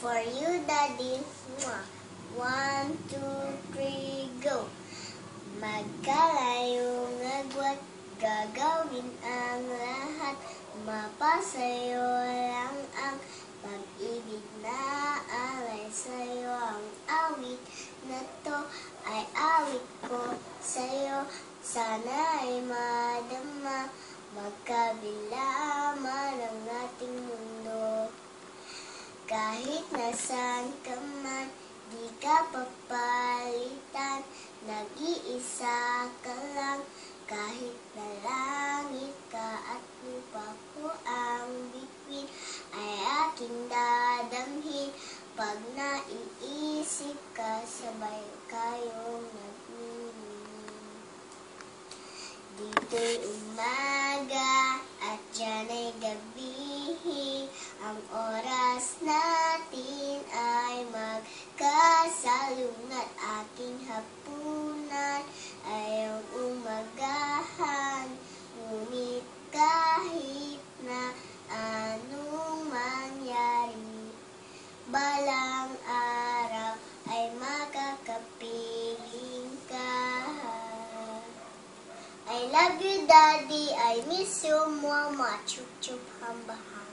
For you, Daddy. 1, 2, 3, go. Magkalayong agwat, gagawin ang lahat. Mapasayo lang ang pag-ibig na alay sa'yo. Ang awit na to ay awit ko sa'yo. Sana ay madama, magkabila man ang ating mundo. Kahit nasaan ka man, di ka papalitan. Nag-iisa ka lang, kahit na langit ka at lupa ko ang bituin, ay aking dadamhin. Pag naiisip ka, sabay kayong nagmimili. Dito'y umaga at dyan ay gabi. Ang oras natin ay magkasalungat. Aking hapunan ay ang umagahan. Ngunit kahit na anong mangyari, balang araw ay makakapiling ka. I love you, Daddy. I miss you, Mama. Chup chup hamba hamba.